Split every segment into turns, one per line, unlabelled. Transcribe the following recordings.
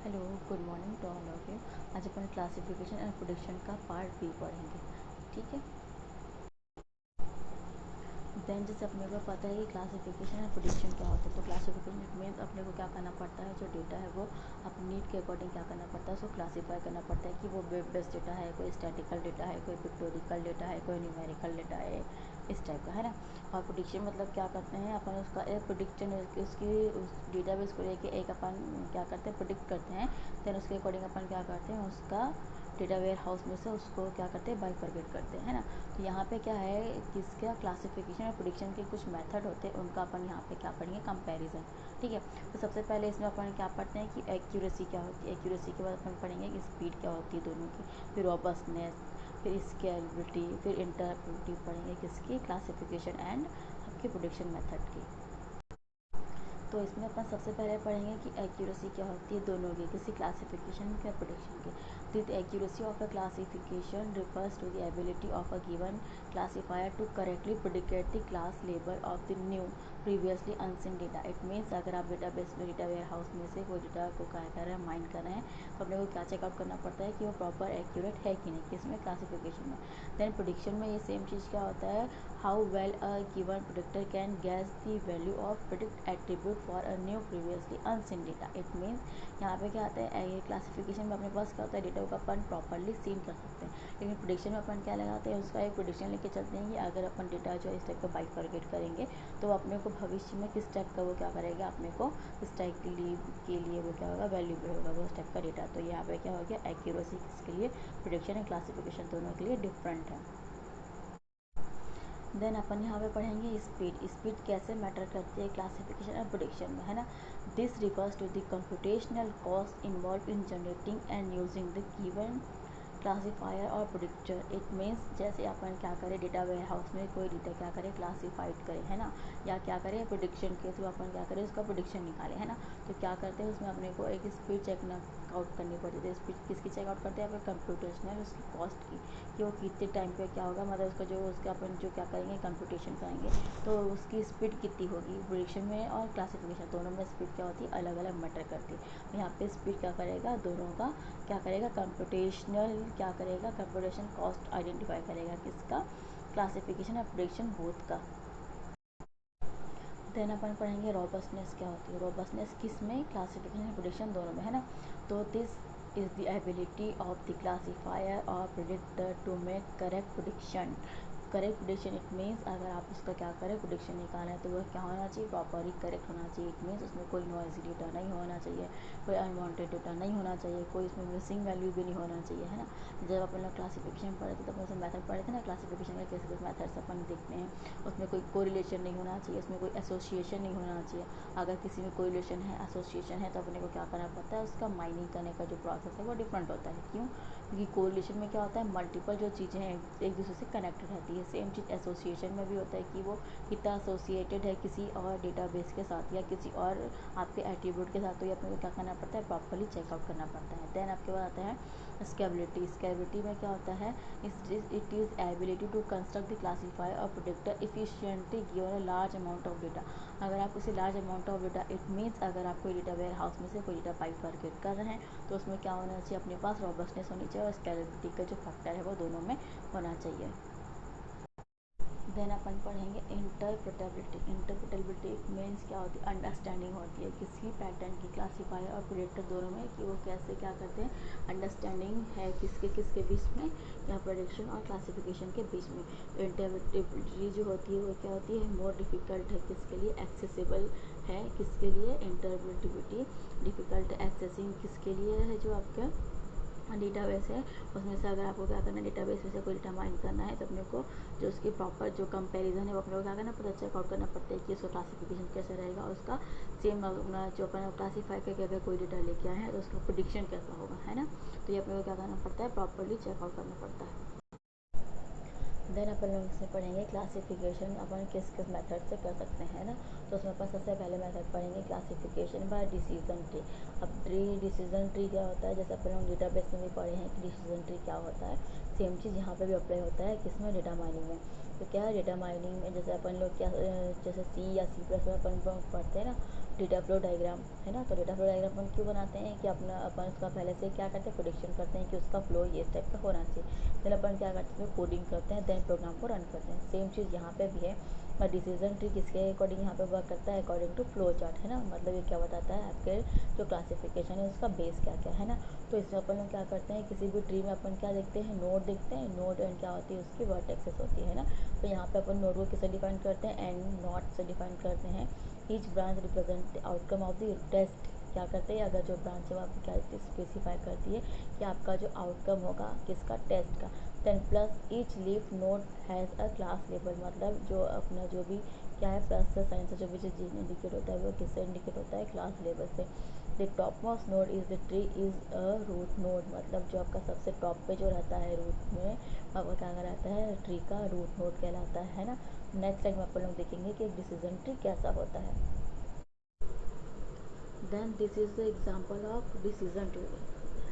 Hello, good morning to all of you. आज अपन classification and prediction का part B पढ़ेंगे। ठीक है। देन जैसे अपने को पता है कि क्लासिफिकेशन एंड प्रेडिक्शन क्या होता है, तो क्लासिफिकेशन इट मीन्स अपने को क्या करना पड़ता है, जो डेटा है वो अपनी नीड के अकॉर्डिंग क्या करना पड़ता है, उसको क्लासीफाई करना पड़ता है कि वो वेब बेस्ड डेटा है, कोई स्टैटिकल डेटा है, कोई पिक्टोरिकल डेटा है, कोई न्यूमेरिकल डेटा है, इस टाइप का है ना। और प्रेडिक्शन मतलब क्या करते हैं अपन, उसका एक प्रेडिक्शन उसकी उस डेटाबेस को लेके एक अपन क्या करते हैं, प्रेडिक्ट करते हैं। देन उसके अकॉर्डिंग अपन क्या करते हैं, उसका डेटा वेयर हाउस में से उसको क्या करते हैं, बाइफरकेट करते हैं, है ना। तो यहाँ पे क्या है, किसका क्लासिफिकेशन और प्रेडिक्शन के कुछ मेथड होते हैं, उनका अपन यहाँ पे क्या पढ़ेंगे, कंपैरिजन। ठीक है। तो सबसे पहले इसमें अपन क्या पढ़ते हैं कि एक्यूरेसी क्या होती है। एक्यूरेसी के बाद अपन पढ़ेंगे कि स्पीड क्या होती है दोनों की, फिर रॉबस्टनेस, फिर स्केलेबिलिटी, फिर इंटरप्रेटिव पढ़ेंगे किसकी, क्लासिफिकेशन एंड आपके प्रेडिक्शन मेथड की। तो इसमें अपन सबसे पहले पढ़ेंगे कि एक्यूरेसी क्या होती है दोनों की, किसी क्लासिफिकेशन या प्रेडिक्शन की। The accuracy of a classification refers to the ability of a given classifier to correctly predict the class label of the new previously unseen data. It means अगर आप डेटाबेस में, डेटा वेयर हाउस में से कोई data को क्या कर रहे हैं, माइंड कर रहे हैं, तो अपने को क्या चेकआउट करना पड़ता है कि वो प्रॉपर एक्यूरेट है कि नहीं, किसमें, क्लासिफिकेशन में। देन प्रिडिक्शन में ये सेम चीज़ क्या होता है, how well a given predictor can gas the value of predict attribute for a new previously unseen data. It means यहाँ पे क्या आता है, ये क्लासिफिकेशन में अपने पास क्या होता है, डेटा को अपन प्रॉपरली सीन कर सकते हैं। लेकिन प्रिडिक्शन में अपन क्या लगाते हैं, उसका एक प्रिडिक्शन लेके चलते हैं कि अगर अपन डेटा जो इस टाइप का बाइफरकेट करेंगे तो अपने को भविष्य में किस टाइप का वो क्या करेगा, अपने को इस टाइप के लिए वो क्या होगा, वैल्यूबल होगा वो उस टाइप का डेटा। तो यहाँ पे क्या हो गया, एक्यूरेसी किसके लिए, प्रिडिक्शन एंड क्लासिफिकेशन दोनों के लिए डिफरेंट है। देन अपन यहाँ पे पढ़ेंगे स्पीड। स्पीड कैसे मैटर करती है क्लासिफिकेशन और प्रेडिक्शन में, है ना। This refers to the computational cost involve in generating and using the given classifier और प्रिडिक्टर। इट मीन्स जैसे अपन क्या करें, डेटा वेयर हाउस में कोई डेटा क्या करें, क्लासीफाइड करें, है ना, या क्या करें, प्रिडिक्शन के थ्रू अपन क्या करें, उसका प्रिडिक्शन निकालें, है ना। तो क्या करते हैं, उसमें अपने को एक स्पीड चेक आउट करनी पड़ती है। स्पीड किसकी चेकआउट करते हैं, अपन कंप्यूटेशनल, उसकी कॉस्ट की, कि वो कितने टाइम पे क्या होगा, मतलब उसका जो उसका अपन जो क्या करेंगे, कंप्यूटेशन करेंगे, तो उसकी स्पीड कितनी होगी। प्रिडिक्शन में और क्लासिफिकेशन दोनों में स्पीड क्या होती है, अलग अलग मैटर करती है। तो यहाँ पे स्पीड क्या करेगा, दोनों का क्या करेगा, कंप्यूटेशनल क्या करेगा, कंप्यूटेशन कॉस्ट आइडेंटिफाई करेगा, किसका, क्लासिफिकेशन और प्रेडिक्शन बोथ का। देन अपन पढ़ेंगे रॉबस्टनेस क्या होती है। रॉबस्टनेस किस में, क्लासिफिकेशन और प्रेडिक्शन दोनों में, है ना। तो this is the ability of the classifier और predictor to make correct prediction. Correct prediction it means अगर आप उसका क्या करें, प्रिडिक्शन निकालें, तो वह क्या होना चाहिए, प्रॉपरली करेक्ट होना चाहिए। इट मीन्स उसमें कोई नॉइजी डेटा नहीं होना चाहिए, कोई अनवांटेड डेटा नहीं होना चाहिए, कोई इसमें मिसिंग वैल्यू भी नहीं होना चाहिए, है ना। जब अपन लोग क्लासिफिकेशन पढ़े थे तो अपन मेथड पढ़े थे ना, क्लासिफिकेशन के कैसे कैसे मेथड्स अपन देखते हैं, उसमें कोई कोरिलेशन नहीं होना चाहिए, उसमें कोई एसोसिएशन नहीं होना चाहिए। अगर किसी में कोरिलेशन है, एसोसिएशन है, तो अपने को क्या करना पड़ता है, उसका माइनिंग करने का जो प्रोसेस है वो डिफरेंट होता है। क्यों, क्योंकि कोरिलेशन में क्या होता है, मल्टीपल जो चीज़ें हैं एक दूसरे से कनेक्टेड रहती है। सेम चीज़ एसोसिएशन में भी होता है कि वो कितना एसोसिएटेड है किसी और डेटाबेस के साथ या किसी और आपके एट्रीब्यूट के साथ, तो ये अपने को क्या करना पड़ता है, प्रॉपरली चेकआउट करना पड़ता है। देन आपके बाद आता है स्केलेबिलिटी। स्केलेबिलिटी में क्या होता है, it is ability to construct the classifier और predictor efficiently given a large amount of data. अगर आप किसी large amount of data, it means अगर आप कोई डेटा वेयर हाउस में से कोई डेटा बाइफरकेट कर रहे हैं, तो उसमें क्या होना चाहिए, अपने पास रॉबस्टनेस होनी चाहिए और स्केलेबिलिटी का जो फैक्टर है वो दोनों में होना चाहिए। देन अपन पढ़ेंगे इंटरप्रेटेबिलिटी। इंटरप्रेटेबिलिटी मीन्स क्या होती है, अंडरस्टैंडिंग होती है किसी पैटर्न की, क्लासीफायर और प्रेडिक्टर दोनों में, कि वो कैसे क्या करते हैं, अंडरस्टैंडिंग है किसके किसके बीच में, या प्रेडिक्शन और क्लासिफिकेशन के बीच में। इंटरप्रेटेबिलिटी जो होती है वो क्या होती है, मोर डिफ़िकल्ट है किसके लिए, एक्सेसिबल है किसके लिए, इंटरप्रेटेबिलिटी डिफ़िकल्ट एक्सेसिंग किसके लिए है, जो आपका डेटाबेस है उसमें से। अगर आपको क्या करना है, डेटाबेस में से कोई डेटा माइन करना है, तो अपने को जो उसकी प्रॉपर जो कंपैरिजन है वो अपने को क्या करना पड़ता है, चेकआउट करना पड़ता है कि उसका क्लासिफिकेशन कैसे रहेगा और उसका सेम अपना जो अपन क्लासीफाई करके अगर कोई डेटा लेके आए हैं तो उसका प्रेडिक्शन कैसा होगा, है ना। तो ये अपने को क्या करना पड़ता है, प्रॉपरली चेकआउट करना पड़ता है। देन अपन लोग इसमें पढ़ेंगे क्लासिफिकेशन अपन किस किस मेथड से कर सकते हैं ना। तो उसमें अपन सबसे पहले मेथड पढ़ेंगे क्लासिफिकेशन बाय डिसीजन ट्री। अब डिसीजन ट्री क्या होता है, जैसे अपन लोग डेटाबेस में भी पढ़े हैं कि डिसीजन ट्री क्या होता है, सेम चीज़ यहाँ पे भी अप्लाई होता है, किसमें, डेटा माइनिंग में। तो क्या है डेटा माइनिंग में, जैसे अपन लोग क्या जैसे सी या सी प्लस में अपन पढ़ते हैं ना, डेटा फ्लो डायग्राम, है ना। तो डेटा फ्लो डायग्राम अपन क्यों बनाते हैं कि अपन उसका पहले से क्या करते हैं, प्रोडिक्शन करते हैं कि उसका फ्लो ये इस टाइप का होना चाहिए। फिर अपन क्या करते हैं, कोडिंग करते हैं, देन प्रोग्राम को रन करते हैं। सेम चीज़ यहाँ पे भी है। और डिसीजन ट्री किसके अकॉर्डिंग यहाँ पे वर्क करता है, अकॉर्डिंग टू फ्लो चार्ट, है ना। मतलब ये क्या बताता है, आपके जो क्लासिफिकेशन है उसका बेस क्या क्या है ना। तो इसमें अपन लोग क्या करते हैं, किसी भी ट्री में अपन क्या देखते हैं, नोड देखते हैं। नोड एंड क्या होती है, उसकी वर्टेक्सेस होती है ना। तो यहाँ पे अपन नोड को किससे डिफाइन करते हैं, एंड नॉट से डिफाइन करते हैं। Each branch represent the outcome of the test. क्या करते हैं, अगर जो ब्रांच है आपको क्या स्पेसिफाई करती है कि आपका जो आउटकम होगा किसका, टेस्ट का। 10+ each leaf node has a class label, मतलब जो अपना जो भी क्या है, प्लस से साइन से जो भी चीज़ इंडिकेट होता है वो किससे इंडिकेट होता है, क्लास लेबल से। The top most node is the tree is a root node, मतलब जो आपका सबसे टॉप पे जो रहता है रूट में, आपका क्या रहता है, ट्री का रूट नोड कहलाता है ना। नेक्स्ट टाइम अपन लोग देखेंगे कि एक डिसीजन ट्री कैसा होता है। Then this is the example of decision tree,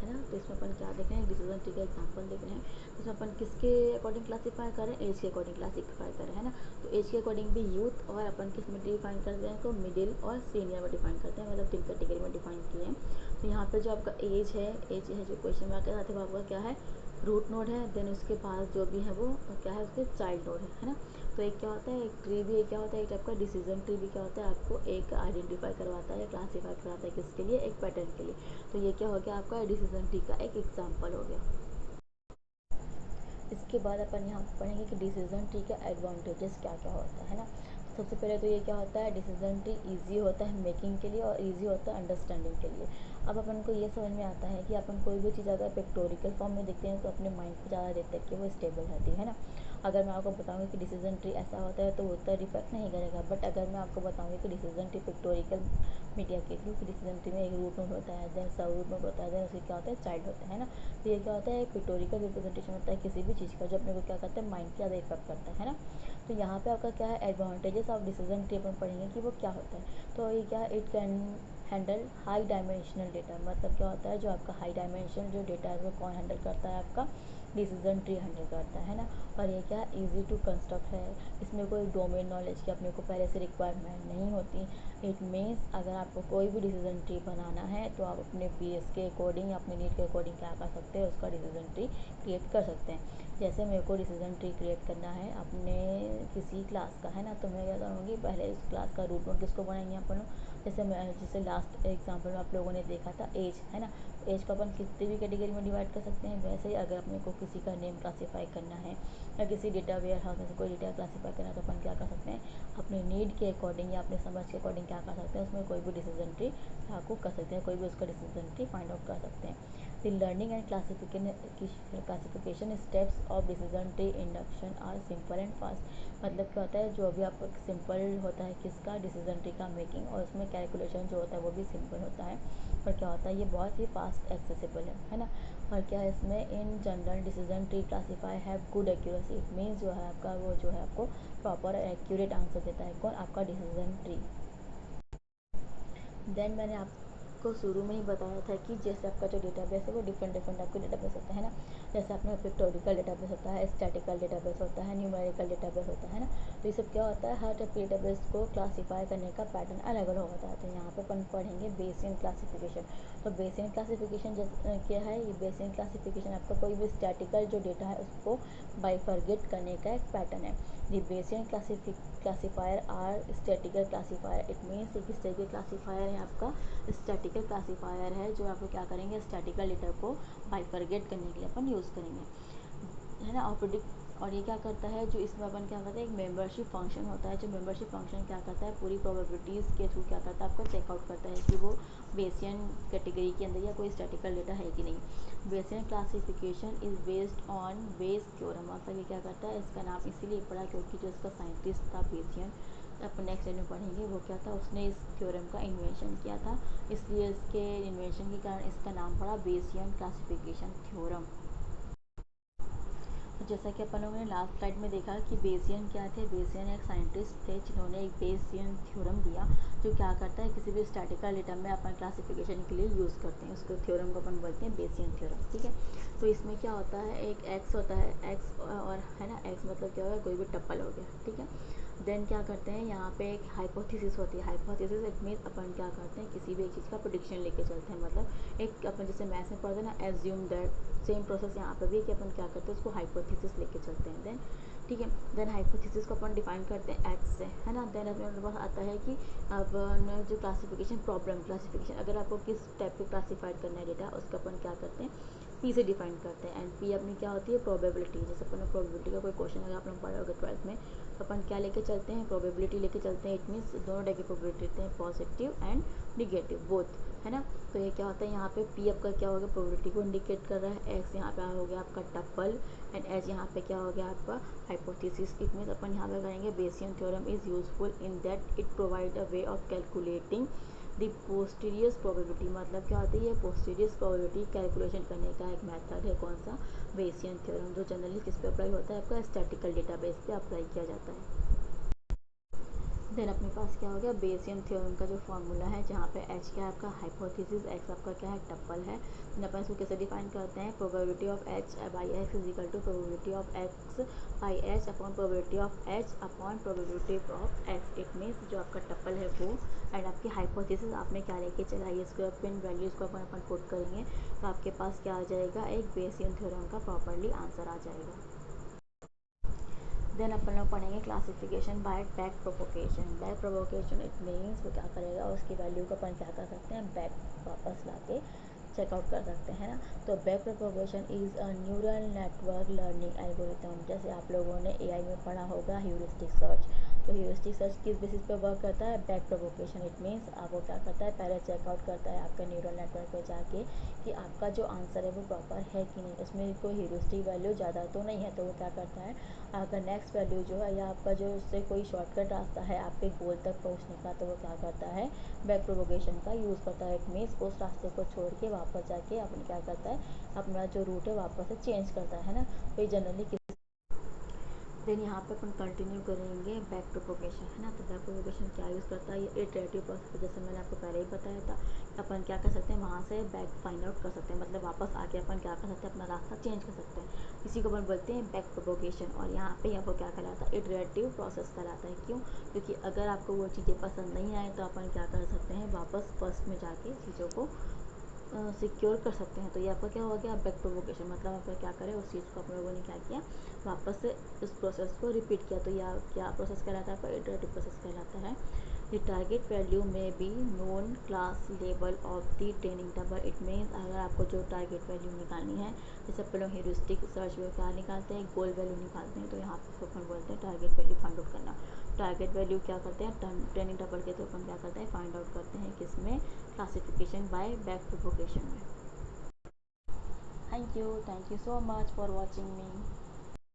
है ना। तो इसमें अपन क्या देख रहे हैं, डिसीजन ट्री का एग्जाम्पल देख रहे हैं। इसमें अपन किसके अकॉर्डिंग क्लासीफाई करें, एज के अकॉर्डिंग क्लासीफाई करें, है ना। तो एज के अकॉर्डिंग भी यूथ, और अपन किस में डिफाइन करते हैं, तो मिडिल और सीनियर में डिफाइन करते हैं, मतलब 3 कैटेगरी में डिफाइन किए हैं। तो यहाँ पे जो आपका एज है जो क्वेश्चन में आकर आते हैं, आपका क्या है, रूट नोड है। देन उसके पास जो भी है वो क्या है, उसके चाइल्ड नोड है ना। तो एक क्या होता है, एक ट्री भी क्या होता है, एक टाइप का डिसीजन ट्री भी क्या होता है, आपको एक आइडेंटिफाई करवाता है, क्लासीफाई करवाता है, किसके लिए, एक पैटर्न के लिए। तो ये क्या हो गया, आपका डिसीजन ट्री का एक एग्जाम्पल हो गया। इसके बाद अपन यहाँ पढ़ेंगे कि डिसीजन ट्री का एडवांटेजेस क्या क्या होता है ना। सबसे पहले तो ये क्या होता है, डिसीजन ट्री इजी होता है मेकिंग के लिए और इजी होता है अंडरस्टैंडिंग के लिए। अब अपन को ये समझ में आता है कि अपन कोई भी चीज़ अगर पिक्टोरिकल फॉर्म में देखते हैं तो अपने माइंड को ज़्यादा देते हैं कि वो स्टेबल रहती है ना। अगर मैं आपको बताऊँगी कि डिसीजन ट्री ऐसा होता है तो वो उतना डिफेक्ट नहीं करेगा। बट अगर मैं आपको बताऊँगी कि डिसीजन ट्री पिक्टोरिकल मीडिया के थ्रू, कि डिसीजन ट्री में एक रूट नोड होता है, देन सब रूट नोड होता है, देन उसके क्या होता है, चाइल्ड होता है ना। तो ये क्या होता है, पिक्टोरिकल रिप्रेजेंटेशन होता है किसी भी चीज़ का, जो अपने को क्या करता है, माइंड को ज़्यादा इफेक्ट करता है ना। तो यहाँ पे आपका क्या है, एडवांटेजेस ऑफ डिसीजन ट्री अपन पढ़ेंगे कि वो क्या होता है। तो ये क्या, it can handle high dimensional data, मतलब क्या होता है, जो आपका हाई डायमेंशनल जो डेटा है वो कौन हैंडल करता है, आपका डिसीजन ट्री हैंडल करता है ना। और ये क्या, इजी टू कंस्ट्रक्ट है। इसमें कोई डोमेन नॉलेज की अपने को पहले से रिक्वायरमेंट नहीं होती। इट मीन्स अगर आपको कोई भी डिसीजन ट्री बनाना है तो आप अपने बेस के अकॉर्डिंग, अपने नीड के अकॉर्डिंग क्या कर सकते हैं, उसका डिसीजन ट्री क्रिएट कर सकते हैं। जैसे मेरे को डिसीजन ट्री क्रिएट करना है अपने किसी क्लास का, है ना। तो मैं क्या करूँगी, पहले उस क्लास का रूट नोड किसको बनाएंगे अपन लोग, जैसे लास्ट एग्जाम्पल में आप लोगों ने देखा था एज, है ना। एज को अपन कितनी भी कैटेगरी में डिवाइड कर सकते हैं। वैसे ही अगर अपने को किसी का नेम क्लासीफाई करना है या किसी डेटा वेयर हाउस में से कोई डेटा क्लासीफाई करना है, तो अपन क्या कर सकते हैं, अपने नीड के अकॉर्डिंग या अपने समझ के अकॉर्डिंग क्या कर सकते हैं, उसमें कोई भी डिसीजन ट्री आपको कर सकते हैं, कोई भी उसका डिसीजन ट्री फाइंड आउट कर सकते हैं। The learning and classification steps of decision tree induction are simple and fast. मतलब क्या होता है, जो भी आपको सिंपल होता है किसका, डिसीजन ट्री का मेकिंग, और उसमें कैलकुलेशन जो होता है वो भी सिंपल होता है। और क्या होता है, ये बहुत ही फास्ट एक्सेसिबल है ना। और क्या है इसमें, in general decision tree classify have good accuracy. It means जो है आपका वो जो है आपको प्रॉपर एक्यूरेट आंसर देता है, कौन, आपका डिसीजन ट्री। देन मैंने आपको शुरू में ही बताया था कि जैसे आपका जो डेटाबेस है वो डिफरेंट आपके डेटाबेस होता है ना। जैसे आपका पिक्टोरिकल डेटाबेस होता है, स्टैटिकल डेटाबेस होता है, न्यूमेरिकल डेटाबेस होता है ना। तो ये सब क्या होता है, हर टाइप के डेटाबेस को क्लासीफाई करने का पैटर्न अलग अलग होता है। तो यहाँ पे अपन पढ़ेंगे बेसियन क्लासिफिकेशन। तो बेसियन क्लासिफिकेशन जैसे क्या है, ये बेसियन क्लासिफिकेशन आपका कोई भी स्टैटिकल जो डेटा है उसको बाइफरगेट करने का एक पैटर्न है। The Bayesian classifier are statical classifier. It means एक स्टैटिकल क्लासीफायर है आपका, स्टैटिकल क्लासीफायर है जो आपको क्या करेंगे, स्टैटिकल डेटा को बाइफरगेट करने के लिए अपन यूज़ करेंगे, है ना। और ये क्या करता है, जो इसमें अपन क्या करते हैं, एक मेंबरशिप फंक्शन होता है। जो मेंबरशिप फंक्शन क्या करता है, पूरी प्रोबेबिलिटीज़ के थ्रू क्या करता है, आपका चेकआउट करता है कि वो बेसियन कैटेगरी के अंदर या कोई स्टैटिकल डेटा है कि नहीं। Bayesian classification is based on Bayes theorem. मतलब ये क्या करता है, इसका नाम इसीलिए पड़ा क्योंकि जो इसका साइंटिस्ट था बेसियन, अपन नेक्स्ट टाइम में पढ़ेंगे, वो क्या था, उसने इस थ्योरम का इन्वेंशन किया था, इसलिए इसके इन्वेंशन के कारण इसका नाम पड़ा बेसियन क्लासिफिकेशन थ्योरम। जैसा कि अपन लोगों ने लास्ट स्लाइड में देखा कि बेसियन क्या थे, बेसियन एक साइंटिस्ट थे जिन्होंने एक बेसियन थ्योरम दिया, जो क्या करता है, किसी भी स्टैटिकल डेटा में अपन क्लासिफिकेशन के लिए यूज़ करते हैं, उसको थ्योरम को अपन बोलते हैं बेसियन थ्योरम, ठीक है। तो इसमें क्या होता है, एक एक्स होता है, एक्स और है ना, एक्स मतलब क्या होगा, कोई भी टप्पल हो गया, ठीक है। देन क्या करते हैं, यहाँ पे एक हाइपोथेसिस होती है। हाइपोथेसिस इट मीन्स अपन क्या करते हैं, किसी भी एक चीज़ का प्रेडिक्शन लेके चलते हैं। मतलब एक अपन जैसे मैथ्स में पढ़ते हैं ना, एज्यूम दैट, सेम प्रोसेस यहाँ पे भी है कि अपन क्या करते हैं, उसको हाइपोथेसिस लेके चलते हैं। देन ठीक है, देन हाइपोथेसिस को अपन डिफाइन करते हैं एच से, है ना। देन अपने पास आता है कि अपन जो क्लासिफिकेशन, प्रॉब्लम क्लासिफिकेशन, अगर आपको किस टाइप के क्लासीफाइड करना है डेटा, उसका अपन क्या करते हैं, पी से डिफाइन करते हैं। एंड पी अपनी क्या होती है, प्रोबेबिलिटी। जैसे अपन प्रोबेबिलिटी का कोई क्वेश्चन अगर आप लोग पढ़े होगा 12th में, तो अपन क्या लेके चलते हैं, प्रोबेबिलिटी लेके चलते हैं। इट मीन्स दोनों टाइप की प्रोबेबिलिटी होते हैं, पॉजिटिव एंड निगेटिव बोथ, है ना। तो ये क्या होता है, यहाँ पे पी आपका क्या होगा, प्रोबेबिलिटी को इंडिकेट कर रहा है। एक्स यहाँ पे हो गया आपका टप्पल, एंड एच यहाँ पे क्या हो गया आपका हाइपोथेसिस। इट मीन्स अपन यहाँ पे करेंगे Bayesian theorem is useful in that it provide a way of calculating the posterior probability. मतलब क्या होती है, ये पोस्टीरियस प्रोबेबिलिटी कैलकुलेशन करने का एक मेथड है। कौन सा, बेसियन थ्योरम, जो जनरली किस पे अप्लाई होता है, आपका स्टैटिकल डेटाबेस पे अप्लाई किया जाता है। देन अपने पास क्या हो गया, बेसियन थ्योरम का जो फॉर्मूला है, जहाँ पे एच क्या है आपका हाइपोथेसिस, एक्स आपका क्या है टप्पल है। देन अपन इसको कैसे डिफाइन करते हैं, probability of H by X is equal to probability of X by H upon probability of H upon probability of X. It means जो आपका टप्पल है वो, एंड आपकी हाइपोथेसिस आपने क्या लेके चला है, इसको अपन वैल्यूज़ को अपन पुट करेंगे तो आपके पास क्या आ जाएगा, एक बेसियन थ्योरम का प्रॉपरली आंसर आ जाएगा। देन अपन लोग पढ़ेंगे classification buy back propagation. Back propagation it means वो क्या करेगा, उसकी वैल्यू को अपन क्या कर सकते हैं, बैक वापस ला के चेकआउट कर सकते हैं ना। तो back propagation is a neural network learning algorithm. जैसे आप लोगों ने एआई में पढ़ा होगा ह्यूरिस्टिक सर्च, तो ह्यूरिस्टिक सर्च किस बेसिस पे वर्क करता है, बैक प्रोपोगेशन। इट मीन्स आप वो क्या करता है, पहले चेकआउट करता है आपके न्यूरल नेटवर्क पे जाके कि आपका जो आंसर है वो प्रॉपर है कि नहीं, उसमें कोई ह्यूरिस्टिक वैल्यू ज़्यादा तो नहीं है। तो वो क्या करता है, आपका नेक्स्ट वैल्यू जो है, या आपका जो उससे कोई शॉर्टकट रास्ता है आपके गोल तक पहुंचने का, तो वो क्या करता है, बैक प्रोपोगेशन का यूज़ करता है। इट मीन्स उस रास्ते को छोड़ के वापस जाके अपन क्या करता है, अपना जो रूट है वापस से चेंज करता है ना। तो ये जनरली देन यहाँ पे अपन कंटिन्यू करेंगे बैक प्रोपोगेशन, है ना। तो बैक प्रोपोगेशन क्या यूज़ करता है, ये इटरेटिव प्रोसेस, जैसे मैंने आपको पहले ही बताया था। अपन क्या कर सकते हैं, वहाँ से बैक फाइंड आउट कर सकते हैं, मतलब वापस आके अपन क्या कर सकते हैं, अपना रास्ता चेंज कर सकते हैं। इसी को अपन बोलते हैं बैक प्रोपोगेशन। और यहाँ पे आपको क्या कहलाता है, इटरेटिव प्रोसेस कहलाता है। क्यों, क्योंकि अगर आपको वो चीज़ें पसंद नहीं आए तो अपन क्या कर सकते हैं, वापस फर्स्ट में जाके चीज़ों को सिक्योर कर सकते हैं। तो ये आपका क्या हो गया, बैक प्रोवोकेशन। मतलब आपका क्या करें, उस चीज़ को आप लोगों ने क्या किया, वापस से इस प्रोसेस को रिपीट किया। तो यह क्या प्रोसेस कहलाता है, आपका इटरेटिव प्रोसेस कहलाता है। द टारगेट वैल्यू में be known class level of the training table. It means अगर आपको जो टारगेट वैल्यू निकालनी है, जैसे अपन लोग ह्यूरिस्टिक सर्च में क्या निकालते हैं, गोल वैल्यू निकालते हैं, तो यहाँ पर अपन बोलते हैं टारगेट वैल्यू फाइंड आउट करना। टारगेट वैल्यू क्या करते हैं, ट्रेनिंग टेबल के थ्रू अपन क्या करते हैं, फाइंड आउट करते हैं, किसमें, क्लासिफिकेशन बाय बैक प्रोपोगेशन में। Thank you so much for watching me.